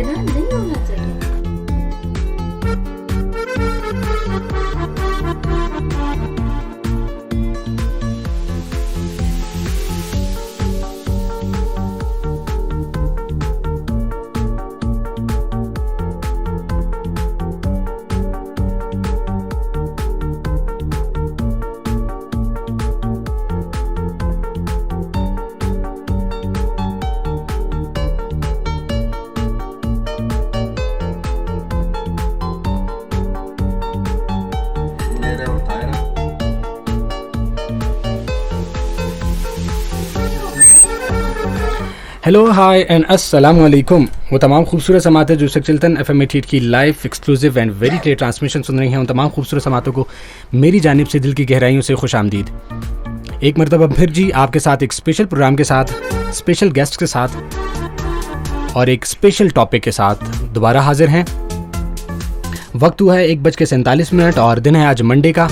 इतना नहीं होना चाहिए। हेलो हाय एंड अस्सलाम वालेकुम। वो तमाम खूबसूरत समातें जो शक चिल्तन FM 88 की live exclusive and very clear transmission सुन रही हैं, उन तमाम खूबसूरत समातों को मेरी जानिब से दिल की गहराइयों से खुश आमदीद। एक मरतबा फिर जी आपके साथ एक स्पेशल प्रोग्राम के साथ, स्पेशल गेस्ट के साथ और एक स्पेशल टॉपिक के साथ दोबारा हाजिर हैं। वक्त हुआ है 1:47 और दिन है आज मंडे का।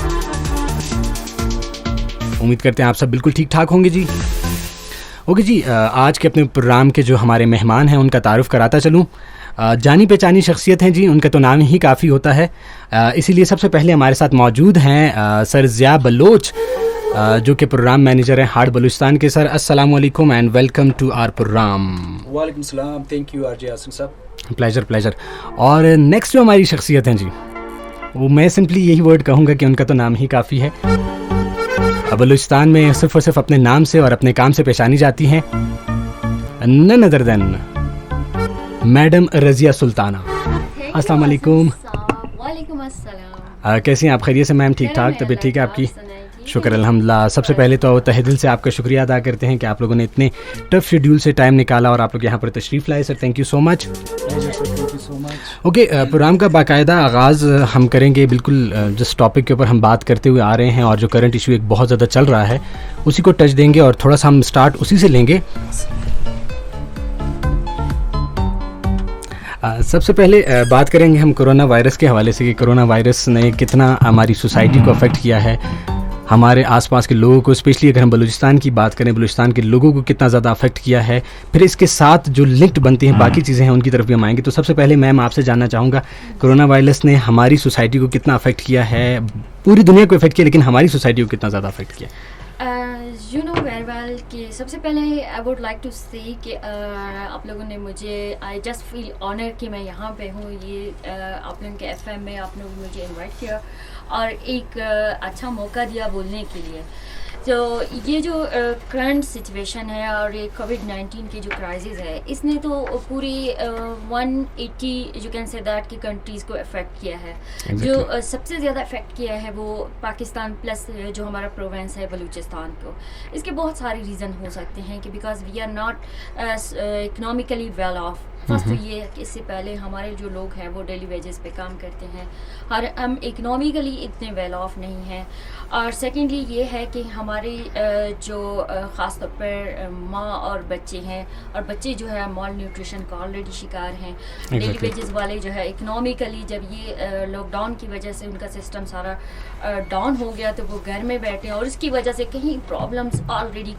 उम्मीद करते हैं आप सब बिल्कुल ठीक ठाक होंगे जी। ओके जी, आज के अपने प्रोग्राम के जो हमारे मेहमान हैं उनका तारुफ़ कराता चलूँ। जानी पहचानी शख्सियत हैं जी, उनका तो नाम ही काफ़ी होता है। इसीलिए सबसे पहले हमारे साथ मौजूद हैं सर ज़िया बलोच, जो कि प्रोग्राम मैनेजर हैं हार्ड बलूचिस्तान के। सर अस्सलाम वालेकुम and welcome to our program. वालेकुम सलाम, थैंक यू आरजे आसिम साहब। प्लेजर। और नेक्स्ट जो हमारी शख्सियत हैं जी, वो मैं सिंपली यही वर्ड कहूँगा कि उनका तो नाम ही काफ़ी है। बलूचिस्तान में सिर्फ और सिर्फ अपने नाम से और अपने काम से पहचानी जाती हैं, none other than madam Razia Sultana. अस्सलाम वालेकुम। वालेकुम अस्सलाम। कैसी हैं आप? खैरियत से मैम? ठीक ठाक, तबीयत ठीक है आपकी? शुक्र अल्हम्दुलिल्लाह। सबसे पहले तो तहे दिल से आपका शुक्रिया अदा करते हैं कि आप लोगों ने इतने टफ शेड्यूल से टाइम निकाला और आप लोग यहाँ पर तशरीफ़ लाए। Sir thank you so much. Okay, program का बाकायदा आगाज़ हम करेंगे बिल्कुल जिस टॉपिक के ऊपर हम बात करते हुए आ रहे हैं और जो करंट इशू एक बहुत ज़्यादा चल रहा है उसी को टच देंगे और थोड़ा सा हम स्टार्ट उसी से लेंगे। सबसे पहले बात करेंगे हम कोरोना वायरस के हवाले से कि कोरोना वायरस ने कितना हमारी सोसाइटी को अफेक्ट किया है, हमारे आसपास के लोगों को, स्पेशली अगर हम बलूचिस्तान की बात करें, बलूचिस्तान के लोगों को कितना ज़्यादा अफेक्ट किया है। फिर इसके साथ जो लिंक्ड बनती हैं बाकी चीज़ें हैं उनकी तरफ भी हम आएंगे। तो सबसे पहले मैम आपसे जानना चाहूँगा, कोरोना वायरस ने हमारी सोसाइटी को कितना अफेक्ट किया है? पूरी दुनिया को अफेक्ट किया, लेकिन हमारी सोसाइटी को कितना ज़्यादा अफेक्ट किया? यू नो वेरी वेल कि सबसे पहले आई वुड लाइक टू से कि आप लोगों ने मुझे, आई जस्ट फील ऑनर कि मैं यहाँ पे हूँ। ये आप लोगों के FM में आप लोगों ने मुझे इनवाइट किया और एक अच्छा मौका दिया बोलने के लिए। तो ये जो करंट सिचुएशन है और ये कोविड-19 की जो क्राइसिस है, इसने तो पूरी 180 यू कैन से दैट की कंट्रीज़ को अफेक्ट किया है। जो सबसे ज़्यादा अफेक्ट किया है वो पाकिस्तान प्लस जो हमारा प्रोविंस है बलूचिस्तान को। इसके बहुत सारे रीज़न हो सकते हैं कि because we are not economically well off. First तो ये है कि इससे पहले हमारे जो लोग हैं वो डेली वेजेस पे काम करते हैं और हम इकनॉमिकली इतने वेल ऑफ नहीं हैं। और सेकेंडली ये है कि हमारे जो ख़ास तौर पर माँ और बच्चे हैं, और बच्चे जो है मॉल न्यूट्रिशन का ऑलरेडी शिकार हैं। डेली वेजेस वाले जो है इकनॉमिकली जब ये लॉकडाउन की वजह से उनका सिस्टम सारा डाउन हो गया तो वो घर में बैठे हैं और इसकी वजह से कहीं प्रॉब्लम्स ऑलरेडी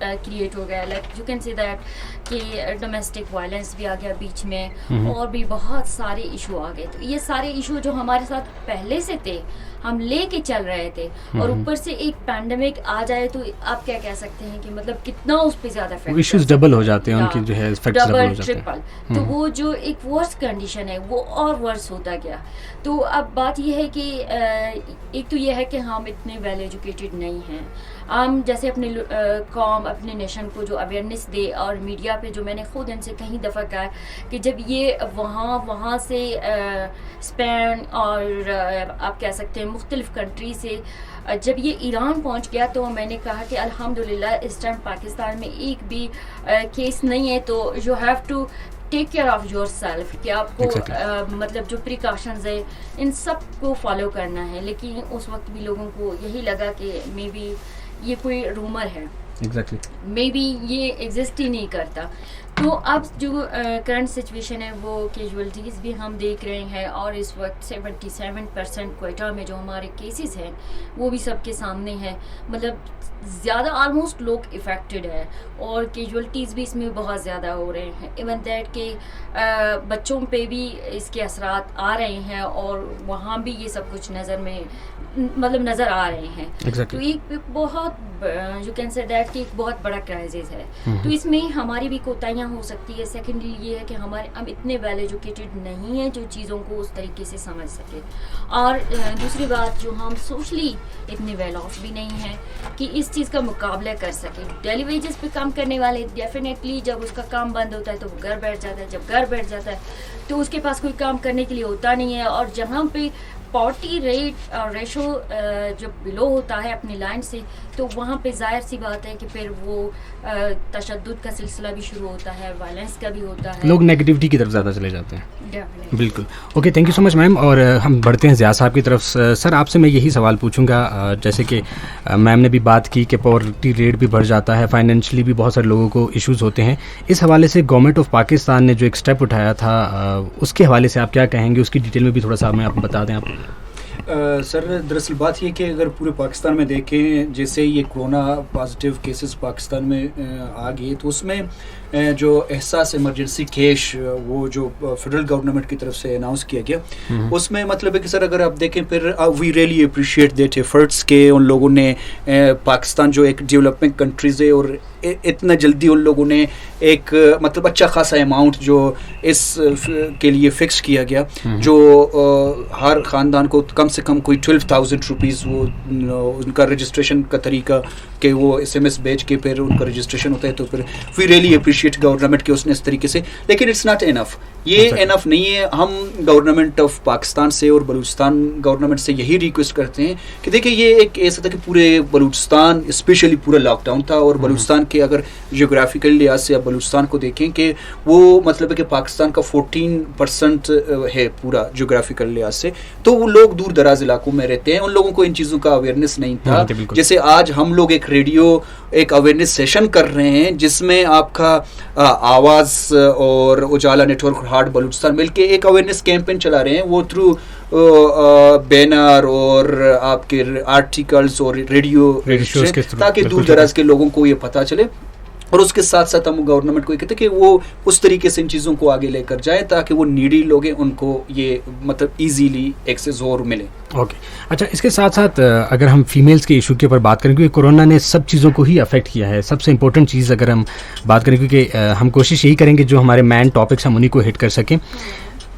क्रिएट हो गया। Like you can say that कि डोमेस्टिक वायलेंस भी आ गया बीच में और भी बहुत सारे इशू आ गए। तो ये सारे इशू जो हमारे साथ पहले से थे हम लेके चल रहे थे और ऊपर से एक पैंडेमिक आ जाए तो आप क्या कह सकते हैं कि मतलब कितना उस पर ज़्यादा इफेक्ट, इश्यूज डबल हो जाते हैं, उनकी जो है इफेक्ट्स डबल हो जाते हैं, ट्रिपल। तो वो जो एक वर्स कंडीशन है वो और वर्स होता गया। तो अब बात ये है कि एक तो ये है कि हम इतने वेल एजुकेटेड नहीं हैं। हम जैसे अपने कौम, अपने नेशन को जो अवेयरनेस दे और मीडिया पे जो मैंने खुद इनसे कई दफ़ा कहा कि जब ये वहाँ से स्पेन और आप कह सकते हैं मुख्तलिफ कंट्री से जब ये ईरान पहुंच गया तो मैंने कहा कि अल्हम्दुलिल्लाह इस टाइम पाकिस्तान में एक भी केस नहीं है। तो you have to take care of yourself कि आपको मतलब जो प्रिकॉशंस है इन सब को फॉलो करना है। लेकिन उस वक्त भी लोगों को यही लगा कि मे बी ये कोई रूमर है, मे बी ये एग्जिस्ट ही नहीं करता। तो अब जो करंट सिचुएशन है वो कैजुअलिटीज़ भी हम देख रहे हैं और इस वक्त 77% क्वेटा में जो हमारे केसेस हैं वो भी सबके सामने हैं। मतलब ज़्यादा ऑलमोस्ट लोग इफ़ेक्टेड है और कैजुअलिटीज़ भी इसमें बहुत ज़्यादा हो रहे हैं। इवन दैट के बच्चों पे भी इसके असरात आ रहे हैं और वहाँ भी ये सब कुछ नज़र आ रहे हैं। exactly. तो एक बहुत यू कैन से दैट कि एक बहुत बड़ा क्राइसिस है। तो इसमें हमारी भी कोताहियाँ हो सकती है। सेकेंडली ये है कि हम इतने वेल एजुकेटेड नहीं हैं जो चीज़ों को उस तरीके से समझ सके, और दूसरी बात जो हम सोशली इतने वेल ऑफ भी नहीं हैं कि इस चीज़ का मुकाबला कर सके। डेली वेजेस पे काम करने वाले डेफिनेटली जब उसका काम बंद होता है तो वो घर बैठ जाता है, जब घर बैठ जाता है तो उसके पास कोई काम करने के लिए होता नहीं है, और जहाँ पे पॉवर्टी रेट और रेशो जब बिलो होता है अपनी लाइन से तो वहाँ पे जाहिर सी बात है कि फिर वो तशद्दुद का सिलसिला भी शुरू होता है, वायलेंस का भी होता है, लोग नेगेटिविटी की तरफ ज़्यादा चले जाते हैं। Definitely. बिल्कुल। Okay, thank you so much ma'am. और हम बढ़ते हैं ज़िया साहब की तरफ। सर आपसे मैं यही सवाल पूछूंगा, जैसे कि मैम ने भी बात की कि पॉवर्टी रेट भी बढ़ जाता है, फाइनेंशियली भी बहुत सारे लोगों को इश्यूज़ होते हैं। इस हवाले से गवर्नमेंट ऑफ पाकिस्तान ने जो एक स्टेप उठाया था उसके हवाले से आप क्या कहेंगे, उसकी डिटेल में भी थोड़ा सा हमें आप बता दें आप। सर दरअसल बात ये कि अगर पूरे पाकिस्तान में देखें, जैसे ये कोरोना पॉजिटिव केसेस पाकिस्तान में आ गए तो उसमें जो एहसास इमरजेंसी कैश वो जो फेडरल गवर्नमेंट की तरफ से अनाउंस किया गया, उसमें मतलब है कि सर अगर आप देखें फिर we really appreciate that efforts के उन लोगों ने पाकिस्तान जो एक डेवलपिंग कंट्रीज़ है और इतना जल्दी उन लोगों ने एक मतलब अच्छा खासा अमाउंट जो इस के लिए फिक्स किया गया, जो हर ख़ानदान को कम से कम कोई 12,000 रुपीज़ वो उनका रजिस्ट्रेशन का तरीका कि वो SMS भेज के फिर उनका रजिस्ट्रेशन होता है। तो फिर वी रियली अप्रिशिएट गवर्नमेंट के उसने इस तरीके से, लेकिन इट्स नॉट इनफ, ये इनफ नहीं है। हम गवर्नमेंट ऑफ पाकिस्तान से और बलूचिस्तान गवर्नमेंट से यही रिक्वेस्ट करते हैं कि देखिए ये एक ऐसा था कि पूरे बलूचिस्तान स्पेशली पूरा लॉकडाउन था, और बलूचिस्तान के अगर जियोग्राफिकल लिहाज से आप बलूचिस्तान को देखें कि वो मतलब है कि पाकिस्तान का 14% है पूरा जियोग्राफिकल लिहाज से, तो वो लोग दूर दराज इलाकों में रहते हैं, उन लोगों को इन चीज़ों का अवेयरनेस नहीं था। जैसे आज हम लोग एक रेडियो एक अवेयरनेस सेशन कर रहे हैं जिसमें आपका आवाज़ और उजाला नेटवर्क हार्ट बलूचिस्तान मिलके एक अवेयरनेस कैंपेन चला रहे हैं, वो थ्रू बैनर और आपके आर्टिकल्स और रेडियो ताकि दूर दराज के लोगों को ये पता चले। और उसके साथ साथ हम गवर्नमेंट को ये कहते हैं कि वो उस तरीके से इन चीज़ों को आगे लेकर जाए ताकि वो नीडी लोग हैं उनको ये मतलब इजीली एक्सेस और मिले। ओके, अच्छा, इसके साथ साथ अगर हम फीमेल्स के इशू के ऊपर बात करें, क्योंकि कोरोना ने सब चीज़ों को ही अफेक्ट किया है, सबसे इंपॉर्टेंट चीज़ अगर हम बात करें, क्योंकि हम कोशिश यही करेंगे जो हमारे मैन टॉपिक्स हम उन्हीं को हिट कर सकें।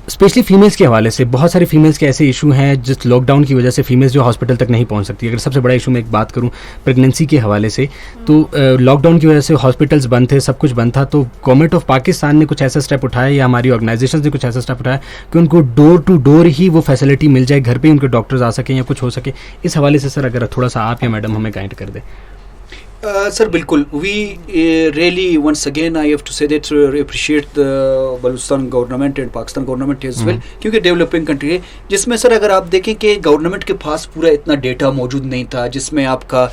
स्पेशली फीमेल्स के हवाले से बहुत सारे फीमेल्स के ऐसे इशू हैं जिस लॉकडाउन की वजह से फीमेल्स जो हॉस्पिटल तक नहीं पहुंच सकती। अगर सबसे बड़ा इशू मैं एक बात करूं प्रेगनेंसी के हवाले से, तो लॉकडाउन की वजह से हॉस्पिटल्स बंद थे, सब कुछ बंद था, तो गवर्नमेंट ऑफ पाकिस्तान ने कुछ ऐसा स्टेप उठाया या हमारी ऑर्गेनाइजेशन ने कुछ ऐसा स्टेप उठाया कि उनको डोर टू डोर ही वो फैसिलिटी मिल जाए, घर पर ही उनके डॉक्टर्स आ सकें या कुछ हो सके। इस हवाले से सर अगर थोड़ा सा आप या मैडम हमें गाइड कर दें। सर बिल्कुल, we really once again I have to say that appreciate the Balochistan government and Pakistan government as well, क्योंकि डेवलपिंग कंट्री है जिसमें सर अगर आप देखें कि गवर्नमेंट के पास पूरा इतना डेटा मौजूद नहीं था जिसमें आपका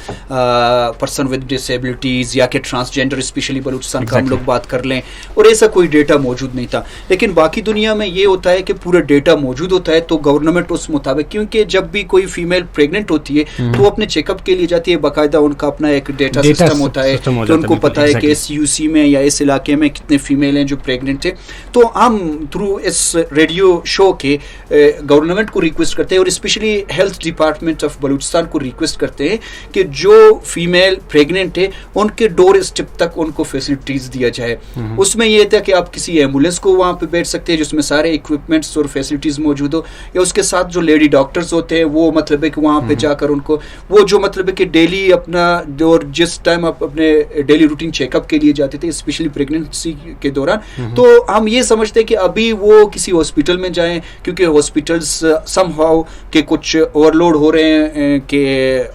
पर्सन विद डिसेबिलिटीज़ या कि ट्रांसजेंडर स्पेशली बलूचिस्तान का हम लोग बात कर लें, और ऐसा कोई डेटा मौजूद नहीं था। लेकिन बाकी दुनिया में ये होता है कि पूरा डेटा मौजूद होता है, तो गवर्नमेंट उस मुताबिक, क्योंकि जब भी कोई फीमेल प्रेग्नेंट होती है तो वो अपने चेकअप के लिए जाती है, बाकायदा उनका अपना एक डेटा सिस्टम होता है कि उनको पता है कि इस यूसी में या इस इलाके में कितने फीमेल हैं जो प्रेग्नेंट है। तो हम थ्रू इस रेडियो शो के गवर्नमेंट को रिक्वेस्ट करते हैं और specially health department of Balochistan को रिक्वेस्ट करते हैं कि जो फीमेल प्रेग्नेंट है उनके डोर स्टेप तक उनको फैसिलिटीज दिया जाए। उसमें यह था कि आप किसी एम्बुलेंस को वहाँ पे बैठ सकते हैं जिसमें सारे इक्विपमेंट्स और फैसिलिटीज मौजूद हो, या उसके साथ जो लेडी डॉक्टर्स होते हैं वो मतलब है कि वहाँ पे जाकर उनको वो जो मतलब है कि डेली अपना जो जिस टाइम आप अपने डेली रूटीन चेकअप के लिए जाते थे स्पेशली प्रेगनेंसी के दौरान, तो हम ये समझते हैं कि अभी वो किसी हॉस्पिटल में जाएं, क्योंकि हॉस्पिटल्स समहाउ के कुछ ओवरलोड हो रहे हैं कि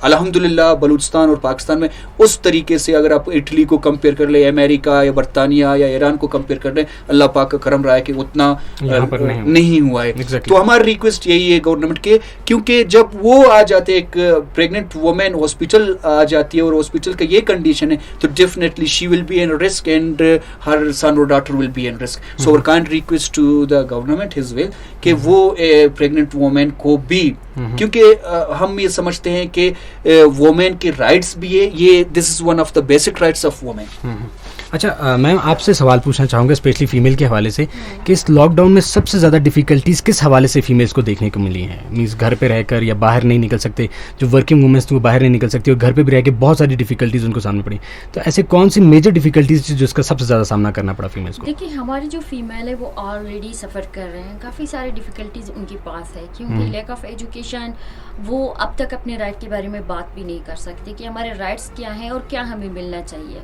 अल्हम्दुलिल्लाह बलूचिस्तान और पाकिस्तान में उस तरीके से अगर आप इटली को कंपेयर कर ले, अमेरिका या बरतानिया या ईरान को कंपेयर कर ले, अल्लाह पाक का करम रहा है कि उतना नहीं हुआ है। तो हमारी रिक्वेस्ट यही है गवर्नमेंट के, क्योंकि जब वो आ जाते एक प्रेग्नेंट वुमेन हॉस्पिटल आ जाती है और हॉस्पिटल का ये कंडीशन है तो definitely she will be in risk and her son और daughter will be in risk. So our kind request to the government his will कि वो प्रेग्नेंट वुमेन को भी, क्योंकि हम ये समझते हैं कि वुमेन के राइट्स भी है, ये this is one of the basic rights of women. अच्छा मैम, आपसे सवाल पूछना चाहूँगा स्पेशली फीमेल के हवाले से कि इस लॉकडाउन में सबसे ज़्यादा डिफ़िकल्टीज़ किस हवाले से फीमेल्स को देखने को मिली हैं? मीन्स घर पे रहकर या बाहर नहीं निकल सकते, जो वर्किंग वुमेन्स वो बाहर नहीं निकल सकती और घर पे भी रह के बहुत सारी डिफ़िकल्टीज़ उनको सामने पड़ी। तो ऐसे कौन सी मेजर डिफ़िकल्टीज़ थी जिसका सबसे ज़्यादा सामना करना पड़ा फीमेल्स को? देखिए, हमारी जो फीमेल है वो ऑलरेडी सफ़र कर रहे हैं, काफ़ी सारी डिफ़िकल्टीज़ उनके पास है, क्योंकि लैक ऑफ एजुकेशन वो अब तक अपने राइट के बारे में बात भी नहीं कर सकते कि हमारे राइट्स क्या हैं और क्या हमें मिलना चाहिए।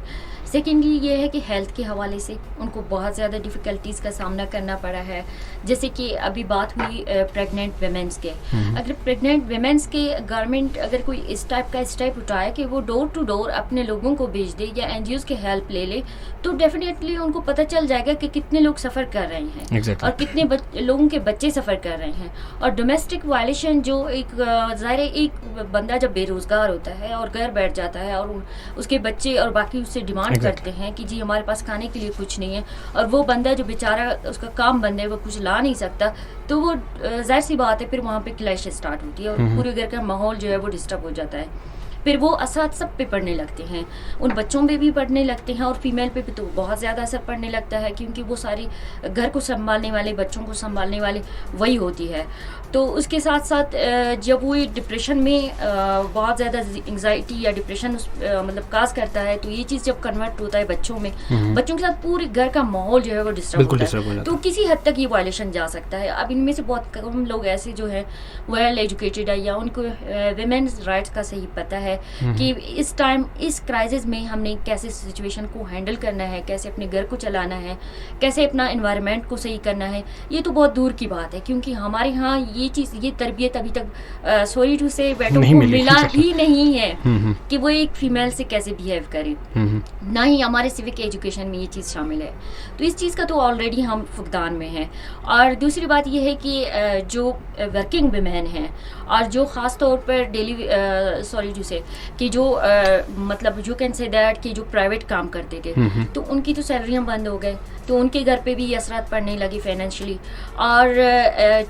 सेकेंडली ये है कि हेल्थ के हवाले से उनको बहुत ज़्यादा डिफ़िकल्टीज़ का सामना करना पड़ा है। जैसे कि अभी बात हुई प्रेग्नेंट वेमेंस के, अगर प्रेग्नेंट वेमेंस के गवर्नमेंट अगर कोई इस टाइप का स्टेप उठाए कि वो डोर टू डोर अपने लोगों को भेज दे या एनजीओज़ की हेल्प ले ले, तो डेफिनेटली उनको पता चल जाएगा कि कितने लोग सफ़र कर रहे हैं exactly. और कितने लोगों के बच्चे सफ़र कर रहे हैं। और डोमेस्टिक वायलेशन जो एक ज़ाहिर एक बंदा जब बेरोज़गार होता है और घर बैठ जाता है और उसके बच्चे और बाकी उससे डिमांड करते हैं कि जी हमारे पास खाने के लिए कुछ नहीं है, और वो बंदा जो बेचारा उसका काम बंद है वो कुछ ला नहीं सकता, तो वो जाहिर सी बात है फिर वहाँ पे क्लैश स्टार्ट होती है और पूरे घर का माहौल जो है वो डिस्टर्ब हो जाता है। फिर वो असर सब पे पड़ने लगते हैं, उन बच्चों पे भी पड़ने लगते हैं और फीमेल पे भी तो बहुत ज़्यादा असर पड़ने लगता है, क्योंकि वो सारी घर को संभालने वाले, बच्चों को संभालने वाले वही होती है। तो उसके साथ साथ जब वो डिप्रेशन में बहुत ज़्यादा एंग्जाइटी या डिप्रेशन मतलब काज करता है, तो ये चीज़ जब कन्वर्ट होता है बच्चों में, बच्चों के साथ पूरे घर का माहौल जो है वो डिस्टर्ब होता है, तो किसी हद तक ये वायलेशन जा सकता है। अब इनमें से बहुत कम लोग ऐसे जो है वेल एजुकेटेड है या उनको विमेन्स राइट्स का सही पता है कि इस टाइम इस क्राइसिस में हमने कैसे सिचुएशन को हैंडल करना है, कैसे अपने घर को चलाना है, कैसे अपना एनवायरनमेंट को सही करना है। ये तो बहुत दूर की बात है, क्योंकि हमारे यहाँ ये चीज़, ये तरबियत अभी तक सॉरी टू से बेटों को मिला ही नहीं है कि वो एक फीमेल से कैसे बिहेव करे, ना ही हमारे सिविक एजुकेशन में ये चीज़ शामिल है। तो इस चीज़ का तो ऑलरेडी हम फुकदान में हैं। और दूसरी बात ये है कि जो वर्किंग वुमेन हैं और जो ख़ास तौर पर डेली सॉरी टू से कि जो मतलब यू कैन से दैट कि जो प्राइवेट काम करते थे, तो उनकी तो सैलरियाँ बंद हो गए, तो उनके घर पे भी असरात पड़ने लगी फाइनेंशियली। और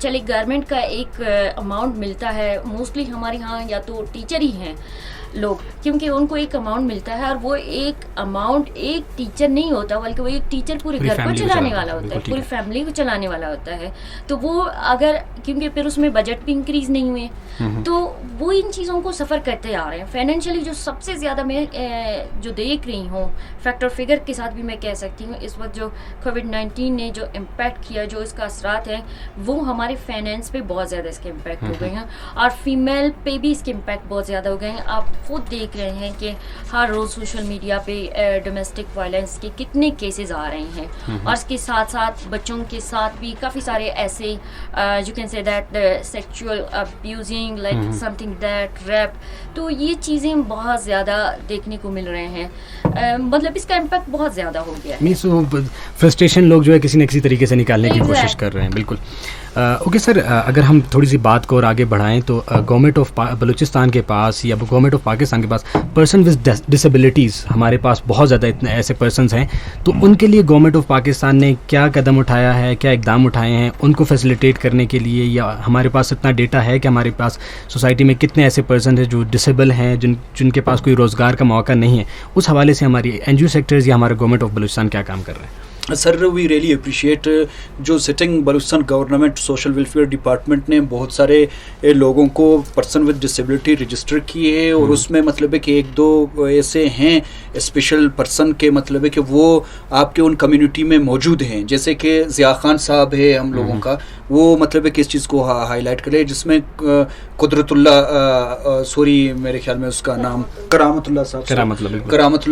चले गवर्नमेंट का एक अमाउंट मिलता है, मोस्टली हमारे यहाँ या तो टीचर ही हैं लोग, क्योंकि उनको एक अमाउंट मिलता है और वो एक अमाउंट एक टीचर नहीं होता, बल्कि वो एक टीचर पूरे घर को चलाने वाला होता है, पूरी फैमिली को चलाने वाला होता है। तो वो अगर, क्योंकि फिर उसमें बजट भी इंक्रीज नहीं हुए, तो वो इन चीज़ों को सफ़र करते आ रहे हैं। फाइनेंशियली जो सबसे ज़्यादा मैं जो देख रही हूँ, फैक्ट और फिगर के साथ भी मैं कह सकती हूँ, इस वक्त जो कोविड-19 ने जो इम्पैक्ट किया, जो इसका असरात है, वो हमारे फाइनेंस पे बहुत ज़्यादा इसके इम्पैक्ट हो गए हैं और फीमेल पे भी इसके इम्पैक्ट बहुत ज़्यादा हो गए हैं। आप खुद देख रहे हैं कि हर रोज़ सोशल मीडिया पे डोमेस्टिक वायलेंस के कितने केसेस आ रहे हैं, और इसके साथ साथ बच्चों के साथ भी काफ़ी सारे ऐसे you can say that sexual abusing like something that rape, तो ये चीज़ें बहुत ज़्यादा देखने को मिल रहे हैं। मतलब इसका इम्पैक्ट बहुत ज़्यादा हो गया है। मीन्स फ्रस्ट्रेशन लोग जो है किसी न किसी तरीके से निकालने की कोशिश कर रहे हैं। बिल्कुल ओके सर, अगर हम थोड़ी सी बात को और आगे बढ़ाएं तो गवर्नमेंट ऑफ बलूचिस्तान के पास या गवर्नमेंट ऑफ पाकिस्तान के पास पर्सन विद डिसेबिलिटीज़ हमारे पास बहुत ज़्यादा इतने ऐसे पर्सनस हैं, तो उनके लिए गवर्नमेंट ऑफ पाकिस्तान ने क्या कदम उठाया है, क्या इकदाम उठाए हैं उनको फैसिलिटेट करने के लिए, या हमारे पास इतना डेटा है कि हमारे पास सोसाइटी में कितने ऐसे पर्सन हैं जो डिसेबल हैं, जिनके पास कोई रोज़गार का मौका नहीं है? उस हवाले से हमारी एनजीओ सेक्टर्स या हमारा गवर्नमेंट ऑफ बलूचिस्तान क्या काम कर रहे हैं? सर वी रियली अप्रिशिएट जो sitting Balochistan government social welfare department ने बहुत सारे लोगों को पर्सन विद डिसेबिलिटी रजिस्टर किए है, और उसमें मतलब है कि एक दो ऐसे हैं स्पेशल पर्सन के मतलब है कि वो आपके उन कम्युनिटी में मौजूद हैं, जैसे कि ज़िया खान साहब है हम लोगों का, वो मतलब है कि इस चीज़ को हाईलाइट करे, जिसमें कुदरतुल्ला सॉरी मेरे ख्याल में उसका नाम करामतुल्ला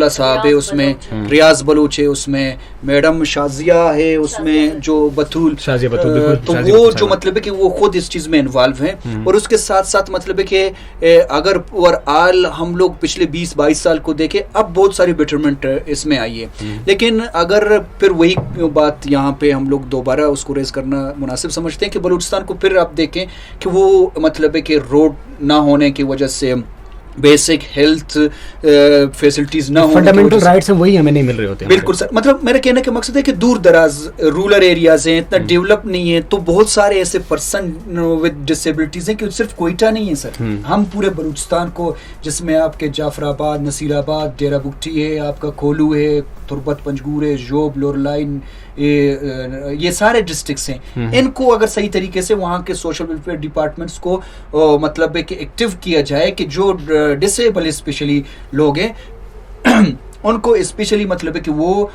साहब है, उसमें रियाज बलूच है, उसमें मैडम शाजिया है, उसमें जो बतूल तो वो जो मतलब है कि वो खुद इस चीज़ में इन्वॉल्व हैं। और उसके साथ साथ मतलब है कि अगर ओवरऑल हम लोग पिछले 20-22 साल को देखें, अब बहुत सारी बेटरमेंट इसमें आई है, लेकिन अगर फिर वही बात यहाँ पे हम लोग दोबारा उसको रेज करना मुनासिब समझते हैं कि बलूचिस्तान को फिर आप देखें कि वो मतलब है कि रोड ना होने की वजह से बेसिक हेल्थ फैसिलिटीज ना हो, फंडामेंटल राइट्स हैं वही हमें नहीं मिल रहे होते हैं। बिल्कुल सर, मतलब मेरे कहने का मकसद है कि दूर दराज रूरल एरियाज हैं, इतना डेवलप नहीं है, तो बहुत सारे ऐसे पर्सन विद डिसेबिलिटीज हैं कि सिर्फ कोयटा नहीं है सर, हम पूरे बलूचिस्तान को, जिसमें आपके जाफराबाद, नसीराबाद, डेरा बुगटी है, आपका खोलू है, तुरबत पंजगूर है, जोब, लोरलाइन, ये सारे डिस्ट्रिक्ट्स हैं, इनको अगर सही तरीके से वहाँ के सोशल वेलफेयर डिपार्टमेंट्स को मतलब है कि एक्टिव किया जाए कि जो डिसेबल स्पेशली लोग हैं उनको स्पेशली मतलब है कि वो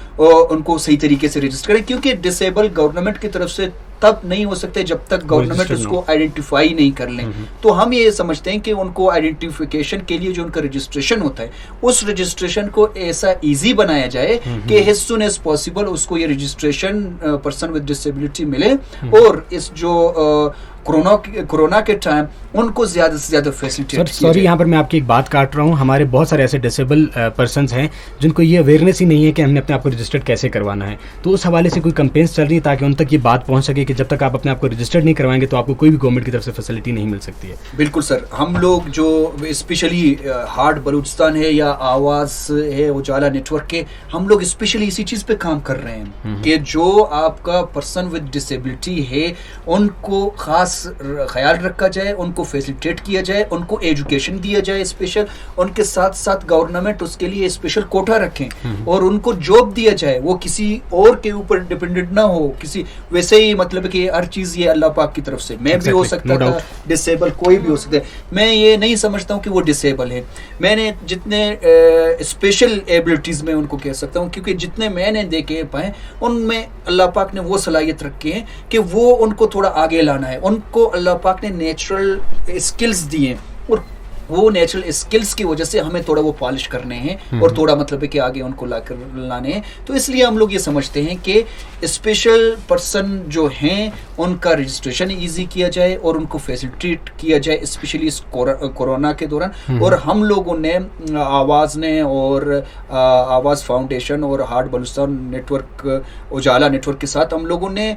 उनको सही तरीके से रजिस्टर करें, क्योंकि डिसेबल गवर्नमेंट की तरफ से तब नहीं हो सकते जब तक गवर्नमेंट उसको आइडेंटिफाई नहीं कर लें। तो हम ये समझते हैं कि उनको आइडेंटिफिकेशन के लिए जो उनका रजिस्ट्रेशन होता है, उस रजिस्ट्रेशन को ऐसा इजी बनाया जाए कि एज सून एज पॉसिबल उसको ये रजिस्ट्रेशन पर्सन विद डिसेबिलिटी मिले, और इस जो कोरोना के टाइम उनको ज्यादा से ज्यादा फैसिलिटेट। सॉरी, यहाँ पर मैं आपकी एक बात काट रहा हूँ, हमारे बहुत सारे ऐसे डिसेबल पर्सन्स हैं जिनको ये अवेयरनेस ही नहीं है कि हमने अपने आप को रजिस्टर्ड कैसे करवाना है, तो उस हवाले से कोई कंपेन्स चल रही है ताकि उन तक ये बात पहुँच सके कि जब तक आप अपने आप को रजिस्टर्ड नहीं करवाएंगे तो आपको कोई भी गवर्नमेंट की तरफ से फैसिलिटी नहीं मिल सकती है। बिल्कुल सर, हम लोग जो स्पेशली हार्ट बलूचिस्तान है या आवाज़ है, उजाला नेटवर्क के, हम लोग स्पेशली इसी चीज़ पे काम कर रहे हैं कि जो आपका पर्सन विद डिसेबिलिटी है उनको खास ख्याल रखा जाए, उनको फैसिलिटेट किया जाए, उनको एजुकेशन दिया जाए स्पेशल, उनके साथ साथ गवर्नमेंट उसके लिए स्पेशल कोटा रखें और उनको जॉब दिया जाए, वो किसी और के ऊपर डिपेंडेंट ना हो, किसी वैसे ही मतलब कि हर चीज़ ये अल्लाह पाक की तरफ से, मैं भी हो सकता था डिसेबल, कोई भी हो सकता है, मैं ये नहीं समझता हूँ कि वो डिसेबल है, मैंने जितने स्पेशल एबिलिटीज़ में उनको कह सकता हूँ, क्योंकि जितने मैंने देखे पाए उनमें अल्लाह पाक ने वो सलाहियत रखी है कि वो उनको थोड़ा आगे लाना है, उनको अल्लाह पाक ने नेचुरल स्किल्स दिए और वो नेचुरल स्किल्स की वजह से हमें थोड़ा वो पॉलिश करने हैं और थोड़ा मतलब है कि आगे उनको लाने हैं। तो इसलिए हम लोग ये समझते हैं कि स्पेशल पर्सन जो हैं उनका रजिस्ट्रेशन इजी किया जाए और उनको फैसिलिटेट किया जाए, स्पेशली इस कोरोना के दौरान। और हम लोगों ने आवाज़ ने और आवाज़ फाउंडेशन और हार्ट बलूचिस्तान नेटवर्क, उजाला नेटवर्क के साथ हम लोगों ने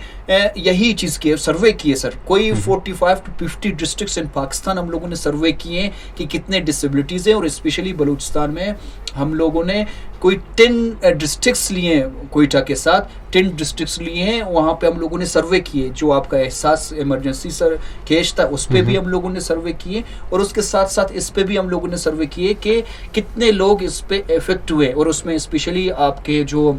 यही चीज़ की सर्वे किए सर, कोई 45 to 50 डिस्ट्रिक्ट्स इन पाकिस्तान हम लोगों ने सर्वे किए कि कितने डिसेबिलिटीज़ हैं, और स्पेशली बलूचिस्तान में हम लोगों ने कोई 10 डिस्ट्रिक्ट्स लिए हैं, कोयटा के साथ 10 डिस्ट्रिक्ट्स लिए हैं, वहाँ पे हम लोगों ने सर्वे किए, जो आपका एहसास इमरजेंसी सर केस था उस पर भी हम लोगों ने सर्वे किए, और उसके साथ साथ इस पे भी हम लोगों ने सर्वे किए कि कितने लोग इस पे इफेक्ट हुए, और उसमें स्पेशली आपके जो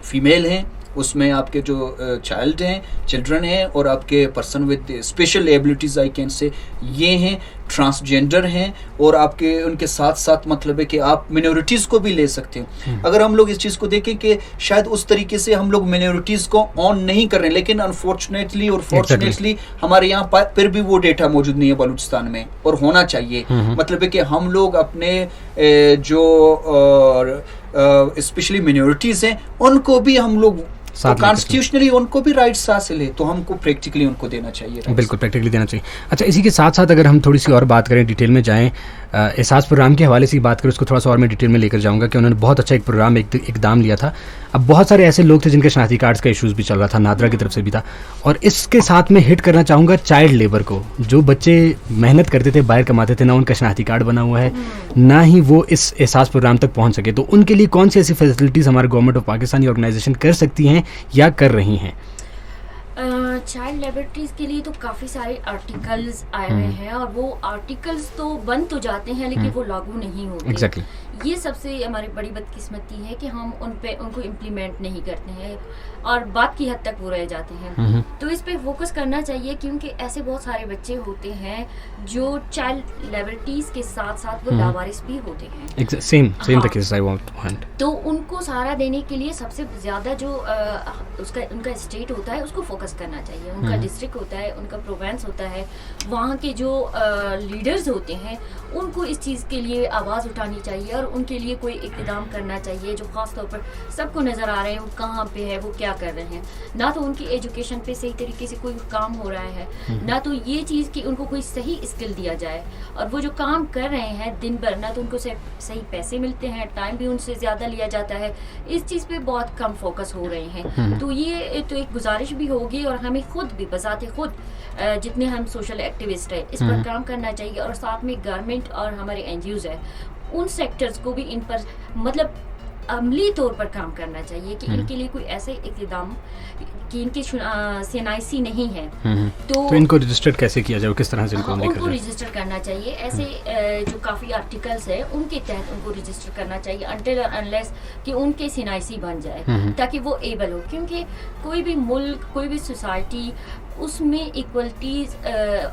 फीमेल हैं, उसमें आपके जो चिल्ड्रन हैं और आपके person with special abilities I can say ये हैं, ट्रांसजेंडर हैं, और आपके उनके साथ साथ मतलब है कि आप मिनोरिटीज़ को भी ले सकते हैं। अगर हम लोग इस चीज़ को देखें कि शायद उस तरीके से हम लोग मिनोरिटीज़ को ऑन नहीं कर रहे, लेकिन अनफॉर्चुनेटली और फॉर्चुनेटली हमारे यहाँ फिर भी वो डेटा मौजूद नहीं है बलूचिस्तान में, और होना चाहिए। मतलब है कि हम लोग अपने जो स्पेशली मिनोरिटीज़ हैं उनको भी हम लोग कॉन्स्टिट्यूशनली उनको भी राइट्स हासिल है, तो हमको प्रैक्टिकली उनको देना चाहिए। बिल्कुल प्रैक्टिकली देना चाहिए। अच्छा, इसी के साथ साथ अगर हम थोड़ी सी और बात करें, डिटेल में जाएं, एहसास प्रोग्राम के हवाले से बात करें, उसको थोड़ा सा और मैं डिटेल में लेकर जाऊंगा कि उन्होंने बहुत अच्छा एक प्रोग्राम इकदाम लिया था। अब बहुत सारे ऐसे लोग थे जिनके शनाख्ती कार्ड्स का इशूज़ भी चल रहा था, नादरा की तरफ से भी था, और इसके साथ में हिट करना चाहूँगा चाइल्ड लेबर को। जो बच्चे मेहनत करते थे, बाहर कमाते थे, ना उनका शनाख्ती कार्ड बना हुआ है, ना ही वो इस एहसास प्रोग्राम तक पहुँच सके, तो उनके लिए कौन सी ऐसी फैसिलिटीज़ हमारे गवर्नमेंट ऑफ पाकिस्तान ऑर्गेनाइजेशन कर सकती हैं या कर रही हैं? चाइल्ड लेबर्टीज़ के लिए तो काफ़ी सारे आर्टिकल्स आए हुए हैं, और वो आर्टिकल्स तो बन तो जाते हैं लेकिन वो लागू नहीं होते। Exactly. ये सबसे हमारी बड़ी बदकिस्मती है कि हम उनको इम्प्लीमेंट नहीं करते हैं और बात की हद तक वो रह जाते हैं। तो इस पे फोकस करना चाहिए, क्योंकि ऐसे बहुत सारे बच्चे होते हैं जो चाइल्ड लेबर्टीज़ के साथ साथ वो लावारिस भी होते हैं। Same the case I want. तो उनको सहारा देने के लिए सबसे ज़्यादा जो उनका स्टेट होता है उसको फोकस करना चाहिए, उनका डिस्ट्रिक्ट होता है, उनका प्रोविंस होता है, वहाँ के जो लीडर्स होते हैं उनको इस चीज़ के लिए आवाज़ उठानी चाहिए और उनके लिए कोई इक़दाम करना चाहिए जो ख़ास तौर पर सबको नज़र आ रहे हैं वो कहाँ पे है, वो क्या कर रहे हैं। ना तो उनकी एजुकेशन पे सही तरीके से कोई काम हो रहा है, ना तो ये चीज़ कि उनको कोई सही स्किल दिया जाए, और वो जो काम कर रहे हैं दिन भर ना तो उनको सही पैसे मिलते हैं, टाइम भी उनसे ज़्यादा लिया जाता है। इस चीज़ पे बहुत कम फोकस हो रहे हैं। तो ये तो एक गुजारिश भी होगी, और हमें खुद भी बजाते खुद जितने हम सोशल एक्टिविस्ट हैं इस पर काम करना चाहिए, और साथ में गवर्नमेंट और हमारे NGOs है उन सेक्टर्स को भी इन पर मतलब अमली तौर पर काम करना चाहिए कि इनके लिए कोई ऐसे इक़दाम कि इनकी CNIC नहीं है तो इनको रजिस्टर्ड कैसे किया जाए, किस तरह से उनको रजिस्टर करना चाहिए। ऐसे जो काफ़ी आर्टिकल्स है उनके तहत उनको रजिस्टर करना चाहिए अनटिल और अनलेस कि उनके CNIC बन जाए, ताकि वो एबल हो। क्योंकि कोई भी मुल्क, कोई भी सोसाइटी, उसमें इक्वलिटीज़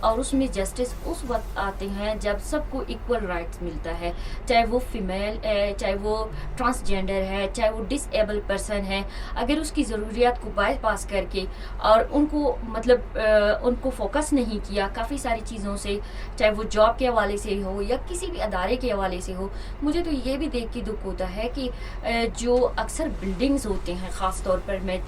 और उसमें जस्टिस उस वक्त आते हैं जब सबको इक्वल राइट्स मिलता है, चाहे वो फीमेल है, चाहे वो ट्रांसजेंडर है, चाहे वो डिसेबल पर्सन है। अगर उसकी ज़रूरियात को बाईपास करके और उनको मतलब उनको फोकस नहीं किया काफ़ी सारी चीज़ों से, चाहे वो जॉब के हवाले से हो या किसी भी अदारे के हवाले से हो, मुझे तो ये भी देख के दुख होता है कि जो अक्सर बिल्डिंग्स होते हैं, ख़ास तौर पर मैं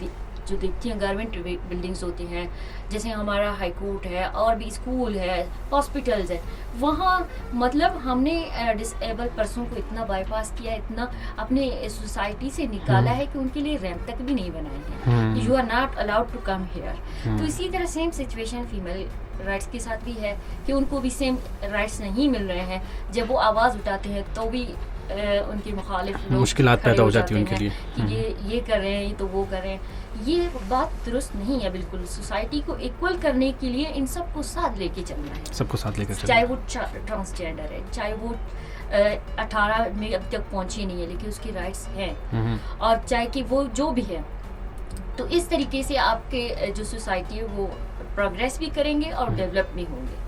जो देखती हैं गवर्नमेंट बिल्डिंग्स होती हैं, जैसे हमारा हाई कोर्ट है और भी स्कूल है, हॉस्पिटल्स है, वहाँ मतलब हमने डिसेबल पर्सन को इतना बाईपास किया, इतना अपने सोसाइटी से निकाला है कि उनके लिए रैंप तक भी नहीं बनाए हैं। You are not allowed to come here. तो इसी तरह सेम सिचुएशन फीमेल राइट्स के साथ भी है कि उनको भी सेम राइट्स नहीं मिल रहे हैं। जब वो आवाज़ उठाते हैं तो भी उनके मुखालिफ मुश्किलात पैदा हो जाती है उनके लिए कि ये कर रहे हैं तो वो कर रहे हैं। ये बात दुरुस्त नहीं है बिल्कुल। सोसाइटी को इक्वल करने के लिए इन सबको साथ लेके चलना है, सबको साथ लेकर चलना, चाहे वो ट्रांसजेंडर है, चाहे वो 18 में अब तक पहुंची नहीं है लेकिन उसकी राइट्स हैं, और चाहे कि वो जो भी है। तो इस तरीके से आपके जो सोसाइटी है वो प्रोग्रेस भी करेंगे और डेवलप भी होंगे।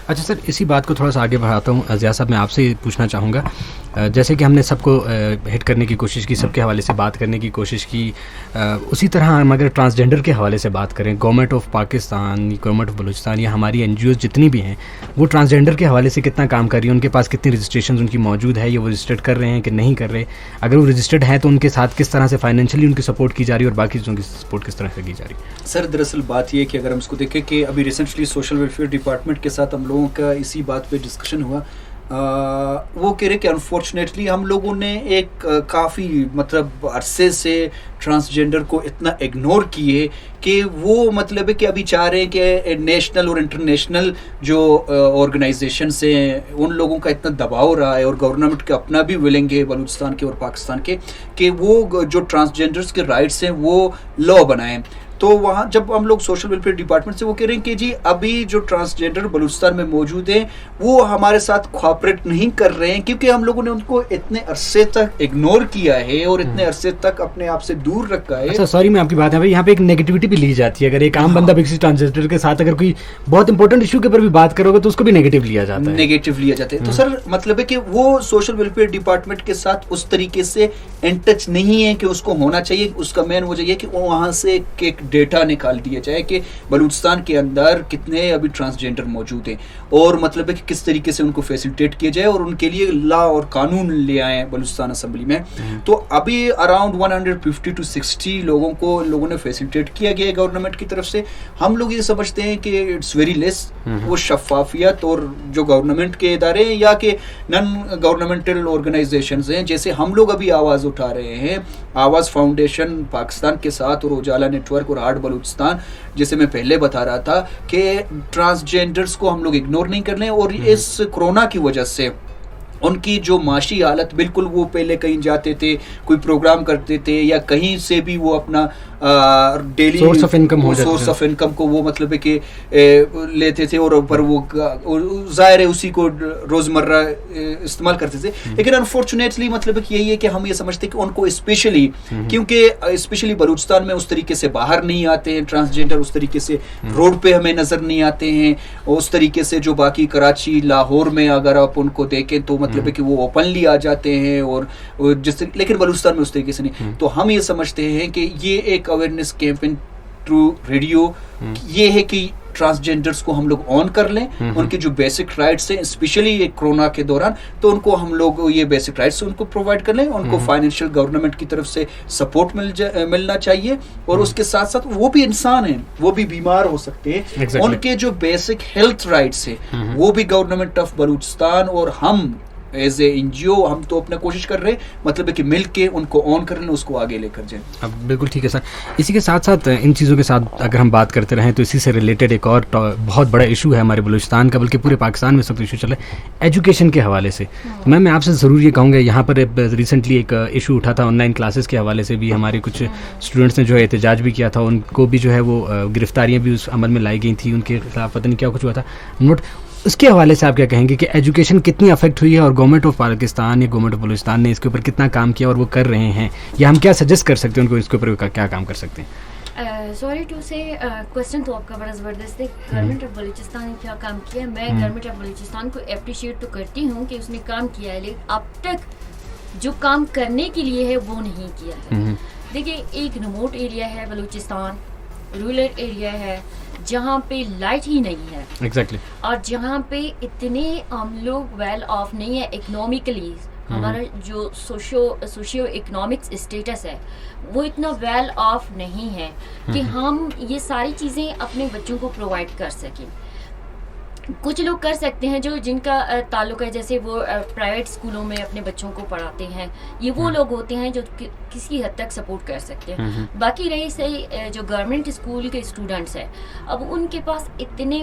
अच्छा सर, इसी बात को थोड़ा सा आगे बढ़ाता हूँ। ज़िया साहब, मैं आपसे पूछना चाहूँगा, जैसे कि हमने सबको हिट करने की कोशिश की, सबके हवाले से बात करने की कोशिश की, उसी तरह हम अगर ट्रांसजेंडर के हवाले से बात करें, government of Pakistan, government of Balochistan या हमारी NGOs जितनी भी हैं, वो ट्रांसजेंडर के हवाले से कितना काम कर रही है, उनके पास कितनी रजिस्ट्रेशन उनकी मौजूद है, ये वो रजिस्टर्ड कर रहे हैं कि नहीं कर रहे, अगर वो रजिस्टर्ड है तो उनके साथ किस तरह से फाइनेंशियली उनकी सपोर्ट की जा रही है और बाकी चीज़ों की सपोर्ट किस तरह से की जा रही है? सर, दरअसल बात ये है कि अगर हम इसको देखें कि अभी रिसेंटली सोशल वेलफेयर डिपार्टमेंट के साथ हम लोगों का इसी बात पे डिस्कशन हुआ, वो कह रहे कि अनफॉर्चुनेटली हम लोगों ने एक काफ़ी मतलब अरसे से ट्रांसजेंडर को इतना इग्नोर किए कि वो मतलब है कि अभी चाह रहे हैं कि नेशनल और इंटरनेशनल जो ऑर्गेनाइजेशंस हैं उन लोगों का इतना दबाव रहा है, और गवर्नमेंट का अपना भी विलिंग है बलूचिस्तान के और पाकिस्तान के कि वो जो ट्रांसजेंडर्स के राइट्स हैं वो लॉ बनाएं। तो वहाँ जब हम लोग सोशल वेलफेयर डिपार्टमेंट से वो कह रहे हैं कि जी अभी जो ट्रांसजेंडर बलूचिस्तान में मौजूद हैं वो हमारे साथ कोऑपरेट नहीं कर रहे हैं, क्योंकि हम लोगों ने उनको इतने अरसे तक इग्नोर किया है और इतने अरसे तक अपने आप से दूर रखा है। अच्छा, सॉरी मैं आपकी बात है भाई, यहाँ पे एक नेगेटिविटी भी ली जाती है। अगर एक आम बंदा किसी ट्रांसजेंडर के साथ अगर कोई बहुत इंपॉर्टेंट इशू के ऊपर भी बात करोगे तो उसको भी नेगेटिव लिया जाता है, नेगेटिव लिया जाता है। तो सर मतलब है कि वो सोशल वेलफेयर डिपार्टमेंट के साथ उस तरीके से इन टच नहीं है कि उसको होना चाहिए। उसका मेन वजह यह कि वहाँ से एक डेटा निकाल दिया जाए कि बलूचिस्तान के अंदर कितने अभी ट्रांसजेंडर मौजूद हैं, और मतलब है कि किस तरीके से उनको फैसिलिटेट किया जाए और उनके लिए लॉ और कानून ले आए बलूचिस्तान असेंबली में। तो अभी अराउंड 150 to 60 लोगों ने फैसिलिटेट किया गया है गवर्नमेंट की तरफ से। हम लोग ये समझते हैं कि इट्स वेरी लेस। वो शफाफियत और जो गवर्नमेंट के इदारे हैं या कि नॉन गवर्नमेंटल ऑर्गेनाइजेशंस हैं, जैसे हम लोग अभी आवाज़ उठा रहे हैं, आवाज़ फाउंडेशन पाकिस्तान के साथ और उजाला नेटवर्क और हार्ट बलूचिस्तान, जैसे मैं पहले बता रहा था कि ट्रांसजेंडर्स को हम लोग इग्नोर नहीं कर रहे हैं। और इस कोरोना की वजह से उनकी जो माशी हालत, बिल्कुल वो पहले कहीं जाते थे, कोई प्रोग्राम करते थे या कहीं से भी वो अपना डेली सोर्स ऑफ इनकम को वो मतलब है कि लेते थे और पर वो जाहिर है उसी को रोज़मर्रा इस्तेमाल करते थे। लेकिन अनफॉर्चुनेटली मतलब है कि यही है कि हम ये समझते हैं कि उनको स्पेशली, क्योंकि स्पेशली बलूचिस्तान में उस तरीके से बाहर नहीं आते हैं ट्रांसजेंडर, उस तरीके से रोड पे हमें नज़र नहीं आते हैं उस तरीके से जो बाकी कराची, लाहौर में अगर आप उनको देखें तो मतलब है कि वो ओपनली आ जाते हैं और जिस, लेकिन बलूचिस्तान में उस तरीके से नहीं। तो हम ये समझते हैं कि ये एक अवेयरनेस कैंपेन थ्रू रेडियो ये है कि ट्रांसजेंडर्स को हम लोग ऑन कर लें, उनके जो बेसिक राइट्स हैं स्पेशली ये कोरोना के दौरान, तो उनको हम लोग ये बेसिक राइट्स उनको प्रोवाइड कर लें, उनको फाइनेंशियल गवर्नमेंट की तरफ से सपोर्ट मिलना चाहिए। और उसके साथ साथ वो भी इंसान हैं, वो भी बीमार हो सकते हैं, उनके जो बेसिक हेल्थ राइट्स हैं वो भी गवर्नमेंट ऑफ बलूचिस्तान और हम एज ए NGO हम तो अपना कोशिश कर रहे हैं, मतलब है कि मिल के उनको ऑन कर लें, उसको आगे लेकर जाएं। अब बिल्कुल ठीक है सर। इसी के साथ साथ इन चीज़ों के साथ अगर हम बात करते रहें तो इसी से रिलेटेड एक और बहुत बड़ा इशू है हमारे बलूचिस्तान का, बल्कि पूरे पाकिस्तान में सब इशू चल रहा है एजुकेशन के हवाले से। तो मैं आपसे ज़रूर ये कहूँगा, यहाँ पर रिसेंटली एक इशू उठा था ऑनलाइन क्लासेस के हवाले से भी, हमारे कुछ स्टूडेंट्स ने जो है एहतजाज भी किया था, उनको भी जो है वो गिरफ्तारियाँ भी उस अमल में लाई गई थी, उनके खिलाफ पता नहीं क्या कुछ हुआ था नोट। उसके हवाले से आप क्या कहेंगे कि एजुकेशन कितनी अफेक्ट हुई है और गवर्नमेंट ऑफ पाकिस्तान या गवर्नमेंट ऑफ बलूचिस्तान ने इसके ऊपर कितना काम किया और वो कर रहे हैं, या हम क्या सजेस्ट कर सकते हैं उनको, इसके ऊपर क्या काम कर सकते हैं? सॉरी टू से क्वेश्चन तो आपका बड़ा ज़बरदस्त है। गवर्नमेंट ऑफ बलूचिस्तान ने क्या काम किया, मैं गवर्नमेंट ऑफ बलूचिस्तान को अप्रिशिएट तो करती हूँ कि उसने काम किया है, लेकिन अब तक जो काम करने के लिए है वो नहीं किया है। देखिए, एक रिमोट एरिया है बलूचिस्तान, रूरल एरिया है जहाँ पे लाइट ही नहीं है। एग्जैक्टली। और जहाँ पे इतने हम लोग वेल ऑफ नहीं है इकोनॉमिकली, हमारा जो सोशियो इकोनॉमिक्स स्टेटस है वो इतना वेल ऑफ नहीं है कि हम ये सारी चीज़ें अपने बच्चों को प्रोवाइड कर सकें। कुछ लोग कर सकते हैं जो जिनका ताल्लुक है, जैसे वो प्राइवेट स्कूलों में अपने बच्चों को पढ़ाते हैं, ये वो लोग होते हैं जो किसी हद तक सपोर्ट कर सकते हैं। बाकी रही सही जो गवर्नमेंट स्कूल के स्टूडेंट्स हैं, अब उनके पास इतने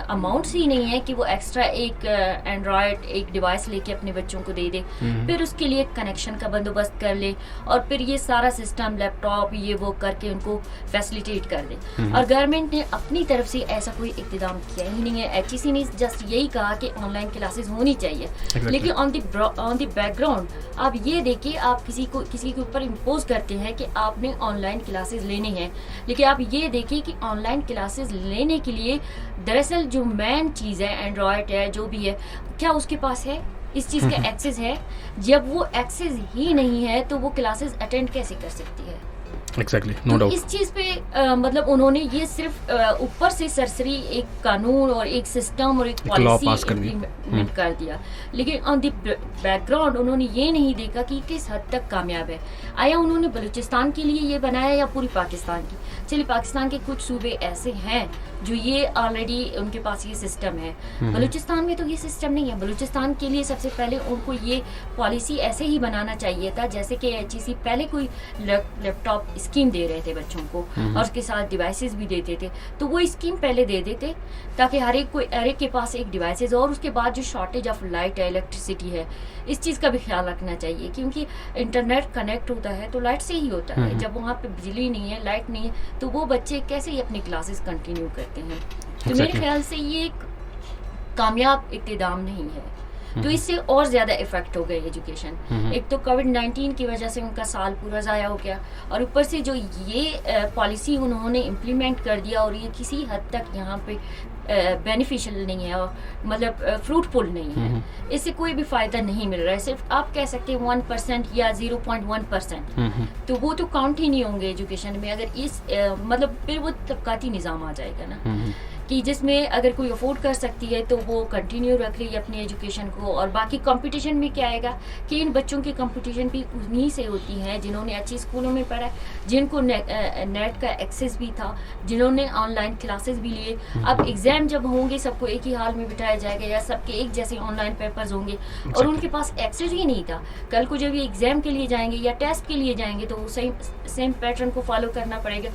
अमाउंट्स ही नहीं है कि वो एक्स्ट्रा एक एंड्रॉयड एक डिवाइस लेके अपने बच्चों को दे दे, फिर उसके लिए कनेक्शन का बंदोबस्त कर ले और फिर ये सारा सिस्टम लैपटॉप ये वो करके उनको फैसिलिटेट कर दे। और गवर्नमेंट ने अपनी तरफ से ऐसा कोई इक़्तिदाम किया ही नहीं है। किसी ने जस्ट यही कहा कि ऑनलाइन क्लासेस होनी चाहिए, लेकिन ऑन द बैकग्राउंड आप ये देखिए, आप किसी के ऊपर इम्पोज करते हैं कि आपने ऑनलाइन क्लासेस लेने हैं, लेकिन आप ये देखिए कि ऑनलाइन क्लासेस लेने के लिए दरअसल जो मेन चीज़ है एंड्रॉयड है जो भी है, क्या उसके पास है इस चीज़ का एक्सेस है? जब वो एक्सेस ही नहीं है तो वो क्लासेस अटेंड कैसे कर सकती है? Exactly, no doubt. इस चीज़ पे मतलब उन्होंने ये सिर्फ ऊपर से सरसरी एक कानून और एक सिस्टम और एक पॉलिसी इम्प्लीमेंट कर दिया, लेकिन ऑन द बैकग्राउंड उन्होंने ये नहीं देखा कि किस हद तक कामयाब है। आया उन्होंने बलूचिस्तान के लिए ये बनाया या पूरी पाकिस्तान की? चलिए, पाकिस्तान के कुछ सूबे ऐसे हैं जो ये ऑलरेडी उनके पास ये सिस्टम है, बलूचिस्तान में तो ये सिस्टम नहीं है। बलूचिस्तान के लिए सबसे पहले उनको ये पॉलिसी ऐसे ही बनाना चाहिए था जैसे कि HEC पहले कोई लैपटॉप स्कीम दे रहे थे बच्चों को और उसके साथ डिवाइसेस भी देते थे, तो वो स्कीम पहले दे देते ताकि हर एक के पास एक डिवाइसेस। और उसके बाद जो शॉर्टेज ऑफ लाइट है, इलेक्ट्रिसिटी है, इस चीज़ का भी ख्याल रखना चाहिए, क्योंकि इंटरनेट कनेक्ट होता है तो लाइट से ही होता है। जब वहाँ पे बिजली नहीं है, लाइट नहीं है, तो वो बच्चे कैसे ही अपनी क्लासेस कंटिन्यू करते हैं? तो मेरे ख्याल से ये एक कामयाब इक़्तिदाम नहीं है। तो इससे और ज़्यादा इफेक्ट हो गई एजुकेशन। एक तो कोविड-19 की वजह से उनका साल पूरा ज़ाया हो गया, और ऊपर से जो ये पॉलिसी उन्होंने इम्प्लीमेंट कर दिया और ये किसी हद तक यहाँ पे बेनिफिशियल नहीं है और मतलब फ्रूटफुल नहीं है, इससे कोई भी फ़ायदा नहीं मिल रहा है। सिर्फ आप कह सकते हैं 1% या 0.1%, तो वो तो काउंट ही नहीं होंगे एजुकेशन में। अगर इस मतलब फिर वो तबकाती निज़ाम आ जाएगा ना, कि जिसमें अगर कोई अफोर्ड कर सकती है तो वो कंटिन्यू रख रही है अपनी एजुकेशन को, और बाकी कंपटीशन में क्या आएगा कि इन बच्चों की कंपटीशन भी उन्हीं से होती है जिन्होंने अच्छी स्कूलों में पढ़ा, जिनको नेट का एक्सेस भी था, जिन्होंने ऑनलाइन क्लासेस भी लिए। अब एग्ज़ाम जब होंगे सबको एक ही हाल में बिठाया जाएगा या सबके एक जैसे ऑनलाइन पेपर्स होंगे, और उनके पास एक्सेस ही नहीं था। कल को जब ये एग्ज़ाम के लिए जाएंगे या टेस्ट के लिए जाएंगे तो सेम पैटर्न को फॉलो करना पड़ेगा।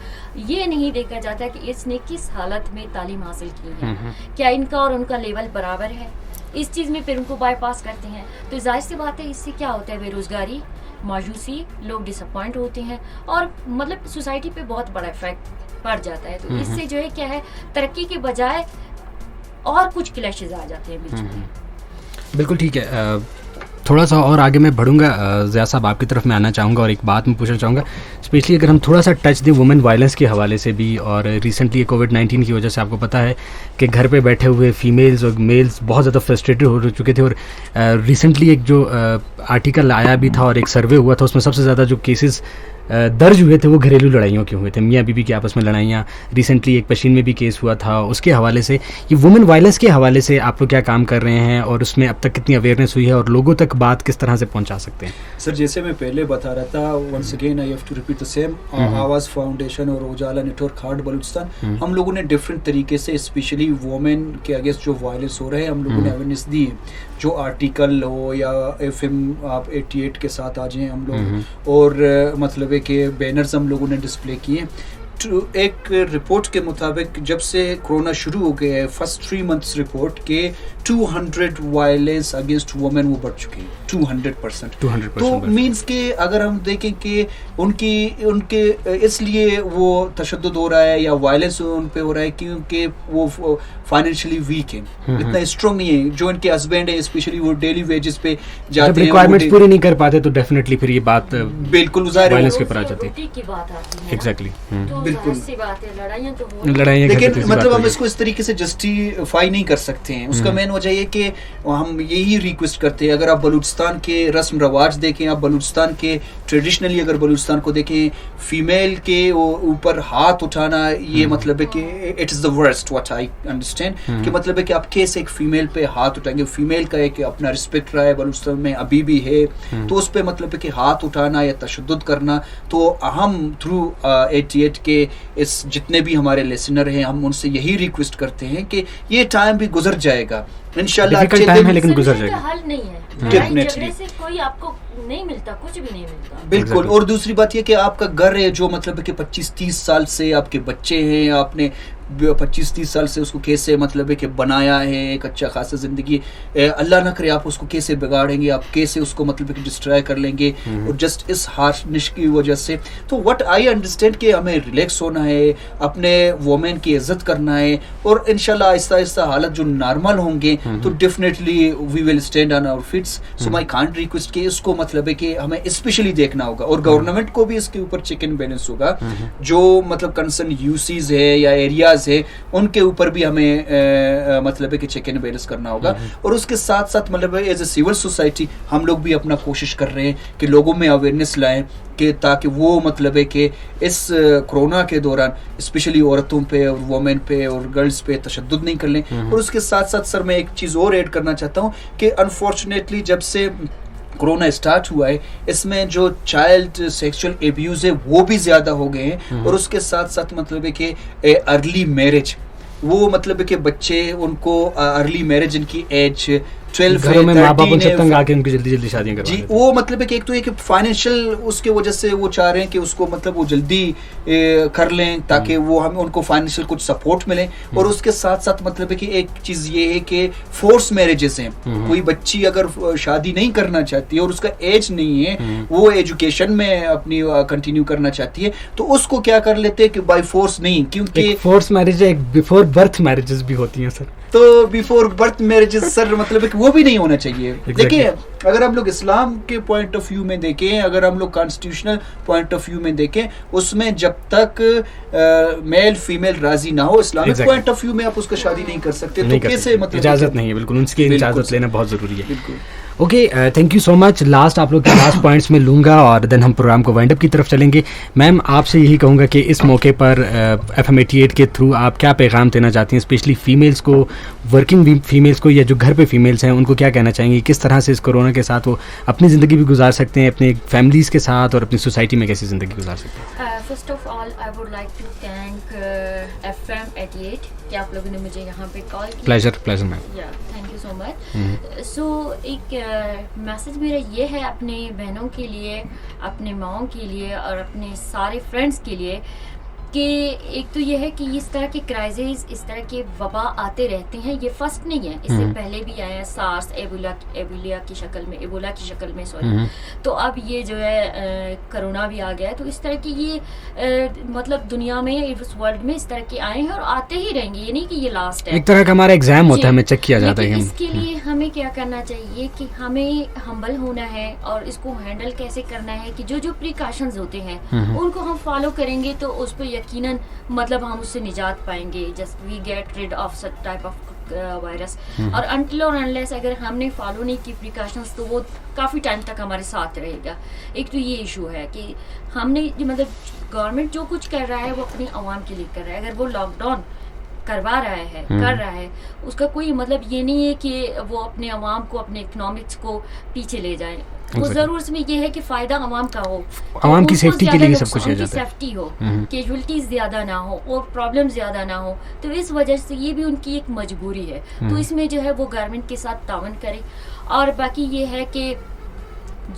ये नहीं देखा जाता कि इसने किस हालत में तालीम हासिल की है, क्या इनका और उनका लेवल बराबर है। इस चीज़ में फिर उनको बाईपास करते हैं, तो जाहिर सी बात है इससे क्या होता है, बेरोजगारी, मायूसी, लोग डिसअपॉइंट होते हैं और मतलब सोसाइटी पे बहुत बड़ा इफेक्ट पड़ जाता है। तो इससे जो है क्या है, तरक्की के बजाय और कुछ क्लैशेस आ जाते हैं बीच में। बिल्कुल ठीक है। थोड़ा सा और आगे मैं बढ़ूंगा, ज़िया साहब आपकी तरफ मैं आना चाहूँगा और एक बात मैं पूछना चाहूँगा, स्पेशली अगर हम थोड़ा सा टच दें वुमेन वायलेंस के हवाले से भी। और रिसेंटली कोविड-19 की वजह से आपको पता है कि घर पे बैठे हुए फीमेल्स और मेल्स बहुत ज़्यादा फ्रस्ट्रेटेड हो चुके थे, और रिसेंटली एक जो आर्टिकल आया भी था और एक सर्वे हुआ था, उसमें सबसे ज़्यादा जो केसेस दर्ज हुए थे वो घरेलू लड़ाइयों के हुए थे, मियाँ बीबी की आपस में लड़ाइयाँ। रिसेंटली एक पश्चिम में भी केस हुआ था, उसके हवाले से, ये वुमेन वायलेंस के हवाले से आप लोग क्या काम कर रहे हैं और उसमें अब तक कितनी अवेयरनेस हुई है और लोगों तक बात किस तरह से पहुंचा सकते हैं? सर जैसे मैं पहले बता रहा था, once again I have to repeat the same, Aawaz foundation और उजाला नेटवर्क हार्ट बलूचिस्तान, हम लोगों ने डिफरेंट तरीके से स्पेशली वुमेन के अगेंस्ट जो वायलेंस हो रहे हैं हम लोगों ने अवेयरनेस दी है। जो आर्टिकल हो या FM आप 88 के साथ आ जाएं हम लोग, और मतलब है कि बैनर्स हम लोगों ने डिस्प्ले किए। एक रिपोर्ट के मुताबिक जब से कोरोना शुरू हो गया है, फर्स्ट 3 मंथ्स रिपोर्ट के 200 वायलेंस अगेंस्ट वुमेन वो बढ़ चुके हैं 200%। तो मीन्स के अगर हम देखें कि उनके इसलिए वो तशद्दुद हो रहा है या वायलेंस उन पे हो रहा है क्योंकि वो फाइनेंशियली वीक है, इतना स्ट्रॉन्ग नहीं है। जो इनके हस्बैंड है स्पेशली वो डेली वेजेस पे जाते हैं, रिक्वायरमेंट्स पूरी नहीं कर पाते तो डेफिनेटली फिर ये बात बिल्कुल वायलेंस के ऊपर आ जाती है। एग्जैक्टली, बिल्कुल सी बात है, लड़ाइयाँ, लेकिन मतलब हम इसको इस तरीके से जस्टिफाई नहीं कर सकते हैं। उसका मेन वजह ये कि हम यही रिक्वेस्ट करते हैं, अगर आप बलूचिस्तान के रस्म रवाज देखें, आप बलूचिस्तान के ट्रेडिशनली अगर बलूचिस्तान को देखें, फीमेल के ऊपर हाथ उठाना ये मतलब है कि it is the worst what I understand, कि मतलब है कि आप कैसे एक फीमेल पे हाथ उठाएंगे। फीमेल का एक अपना रिस्पेक्ट रहा है बलूचिस्तान में, अभी भी है, तो उस पर मतलब है कि हाथ उठाना या तशद्दुद करना, तो हम थ्रू 88 के इस जितने भी हमारे लिसनर हैं हम उनसे यही रिक्वेस्ट करते हैं कि ये टाइम भी गुजर जाएगा इंशाल्लाह। अच्छे टाइम है लेकिन गुजर जाएगा, हल नहीं है, डेफिनेटली से कोई आपको नहीं मिलता, कुछ भी नहीं मिलता। बिल्कुल। और दूसरी बात ये कि आपका घर है जो मतलब है कि 25-30 साल से आपके बच्चे हैं, आपने 25-30 साल से उसको कैसे मतलब है कि बनाया है एक अच्छा खासा ज़िंदगी, अल्लाह ना करे आप उसको कैसे बिगाड़ेंगे, आप कैसे उसको मतलब है कि डिस्ट्रॉय कर लेंगे और जस्ट इस हार्शनेस की वजह से। तो व्हाट आई अंडरस्टैंड कि हमें रिलैक्स होना है, अपने वोमेन की इज्जत करना है, और इंशाल्लाह आहिस्ता आहिस्ता हालत जो नॉर्मल होंगे तो definitely we will stand on our feets. So my kind request कि इसको मतलब है कि हमें स्पेशली देखना होगा और गवर्नमेंट को भी इसके ऊपर चेक एंड बैलेंस होगा। जो मतलब कंसर्न यूसीज है या एरियाज है उनके ऊपर भी हमें मतलब है कि चेक एंड बैलेंस करना होगा। और उसके साथ साथ मतलब एज ए सिविल सोसाइटी हम लोग भी अपना कोशिश कर रहे हैं कि लोगों में अवेयरनेस लाएं कि ताकि वो मतलब है कि इस कोरोना के दौरान स्पेशली औरतों पे और वोमेन पे और गर्ल्स पे तशद्दुद नहीं कर लें। और उसके साथ साथ सर मैं एक चीज़ और ऐड करना चाहता हूँ कि अनफॉर्चुनेटली जब से कोरोना स्टार्ट हुआ है इसमें जो चाइल्ड सेक्सुअल एब्यूज़ है वो भी ज़्यादा हो गए हैं। और उसके साथ साथ मतलब है कि अर्ली मैरिज, वो मतलब है कि बच्चे उनको अर्ली मैरिज इनकी एज 12 घरों में माँ बाप उनसे तंग आके उनकी जल्दी जल्दी शादियां करवा जी। वो मतलब है कि एक तो एक फाइनेंशियल उसके वजह से वो चाह रहे हैं कि उसको मतलब वो जल्दी कर लें ताकि वो हमें उनको फाइनेंशियल कुछ सपोर्ट मिले। और उसके साथ साथ मतलब है कि एक चीज़ ये है कि फोर्स मैरिजेस हैं। कोई बच्ची अगर शादी नहीं करना चाहती है और उसका एज नहीं है, वो एजुकेशन में अपनी कंटिन्यू करना चाहती है, तो उसको क्या कर लेते हैं कि बाय फोर्स नहीं, क्योंकि फोर्स मैरिज एक बिफोर बर्थ मैरिजेस भी होती हैं सर। तो बिफोर बर्थ मैरिजेस सर मतलब वो भी नहीं होना चाहिए। देखिए अगर हम लोग इस्लाम के पॉइंट ऑफ व्यू में देखें, अगर हम लोग कॉन्स्टिट्यूशनल पॉइंट ऑफ व्यू में देखें, उसमें जब तक मेल फीमेल राजी ना हो, इस्लामिक पॉइंट ऑफ व्यू में आप उसका शादी नहीं कर सकते। तो कैसे मतलब इजाजत नहीं है, बिल्कुल उनकी इजाजत लेना बहुत जरूरी है। Okay, thank you so much. Last आप लोग के लास्ट पॉइंट्स में लूँगा और देन हम प्रोग्राम को वाइंड अप की तरफ चलेंगे। मैम आपसे यही कहूँगा कि इस मौके पर FM 88 के थ्रू आप क्या पैगाम देना चाहती हैं, स्पेशली फीमेल्स को, वर्किंग फीमेल्स को, या जो घर पे फीमेल्स हैं उनको क्या कहना चाहेंगी, किस तरह से इस कोरोना के साथ वो अपनी ज़िंदगी भी गुजार सकते हैं, अपने फैमिलीज़ के साथ और अपनी सोसाइटी में कैसी ज़िंदगी गुजार सकते हैं? First of all I would like to thank FM 88 कि आप लोगों ने मुझे यहाँ पे कॉल किया। Pleasure ma'am. Thank you so much. So एक मैसेज मेरा ये है अपने बहनों के लिए, अपने माओं के लिए और अपने सारे फ्रेंड्स के लिए कि एक तो ये है कि इस तरह के क्राइसिस, इस तरह के वबा आते रहते हैं। ये फर्स्ट नहीं है, इससे पहले भी आया है, सार्स, एबोला की शक्ल में सॉरी। तो अब ये जो है कोरोना भी आ गया है। तो इस तरह की ये मतलब दुनिया में, इस वर्ल्ड में इस तरह के आए हैं और आते ही रहेंगे। ये नहीं कि ये लास्ट है, एक तरह का हमारा एग्जाम होता है, हमें चेक किया जाता है। इसके लिए हमें क्या करना चाहिए कि हमें हम्बल होना है और इसको हैंडल कैसे करना है कि जो जो प्रिकॉशंस होते हैं उनको हम फॉलो करेंगे तो उस पर यकीनन मतलब हम उससे निजात पाएंगे। Just we get rid of such type of virus, और अनटिल और अनलेस अगर हमने फॉलो नहीं की प्रिकॉशंस तो वो काफ़ी टाइम तक हमारे साथ रहेगा। एक तो ये इशू है कि हमने मतलब गवर्नमेंट जो कुछ कर रहा है वो अपनी आवाम के लिए कर रहा है। अगर वो लॉकडाउन करवा रहा है कर रहा है, उसका कोई मतलब ये नहीं है कि वो अपने आवाम को, अपने इकोनॉमिक्स को पीछे ले जाए। वो जरूर इसमें ये है कि फायदा आवाम का हो, आवाम की सेफ्टी के लिए सब कुछ किया जाता है, सेफ्टी हो, कैजुअलिटीज ज्यादा ना हो और प्रॉब्लम ज्यादा ना हो। तो इस वजह से ये भी उनकी एक मजबूरी है। तो इसमें जो है वो गवर्नमेंट के साथ तावन करे। और बाकी ये है कि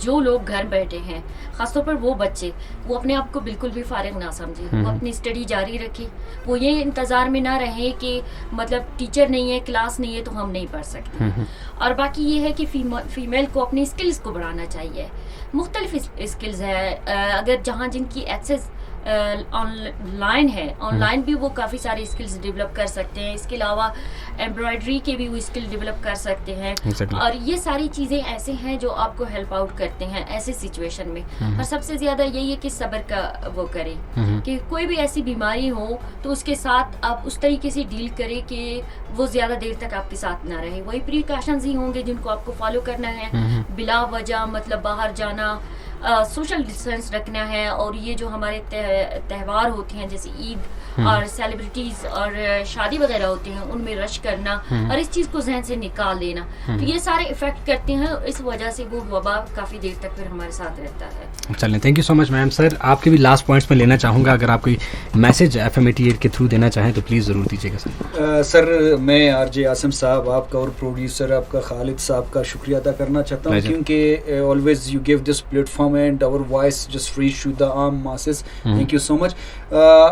जो लोग घर बैठे हैं, खासतौर पर वो बच्चे, वो अपने आप को बिल्कुल भी फारिग ना समझे, वो अपनी स्टडी जारी रखे। वो ये इंतज़ार में ना रहे कि मतलब टीचर नहीं है, क्लास नहीं है तो हम नहीं पढ़ सकते। और बाकी ये है कि फीमेल को अपनी स्किल्स को बढ़ाना चाहिए। मुख्तलिफ स्किल्स है, अगर जहाँ जिनकी एक्सेस ऑनलाइन है, ऑनलाइन भी वो काफ़ी सारी स्किल्स डेवलप कर सकते हैं। इसके अलावा एम्ब्रॉयडरी के भी वो स्किल डेवलप कर सकते हैं। और ये सारी चीज़ें ऐसे हैं जो आपको हेल्प आउट करते हैं ऐसे सिचुएशन में। और सबसे ज़्यादा यही है कि सब्र का वो करें कि कोई भी ऐसी बीमारी हो तो उसके साथ आप उस तरीके से डील करें कि वो ज़्यादा देर तक आपके साथ ना रहे। वही प्रिकॉशंस ही होंगे जिनको आपको फॉलो करना है, बिला वजह मतलब बाहर जाना, सोशल डिस्टेंस रखना है। और ये जो हमारे त्यौहार होते हैं जैसे ईद और सेलिब्रिटीज और शादी वगैरह होती हैं, उनमें रश करना और इस चीज़ को जहन से निकाल देना, तो ये सारे इफेक्ट करते हैं। इस वजह से वो वबा काफ़ी देर तक फिर हमारे साथ रहता है। चलें, thank you so much ma'am. Sir आपके भी लास्ट पॉइंट्स में लेना चाहूँगा, अगर आप कोई मैसेज FM 88 के थ्रू देना चाहें तो प्लीज़ ज़रूर दीजिएगा सर। सर मैं RJ आसिम साहब आपका और प्रोड्यूसर आपका खालिद साहब का शुक्रिया अदा करना चाहता हूँ, क्योंकि always you give this platform and our voice just reach to the आम masses. Thank you so much.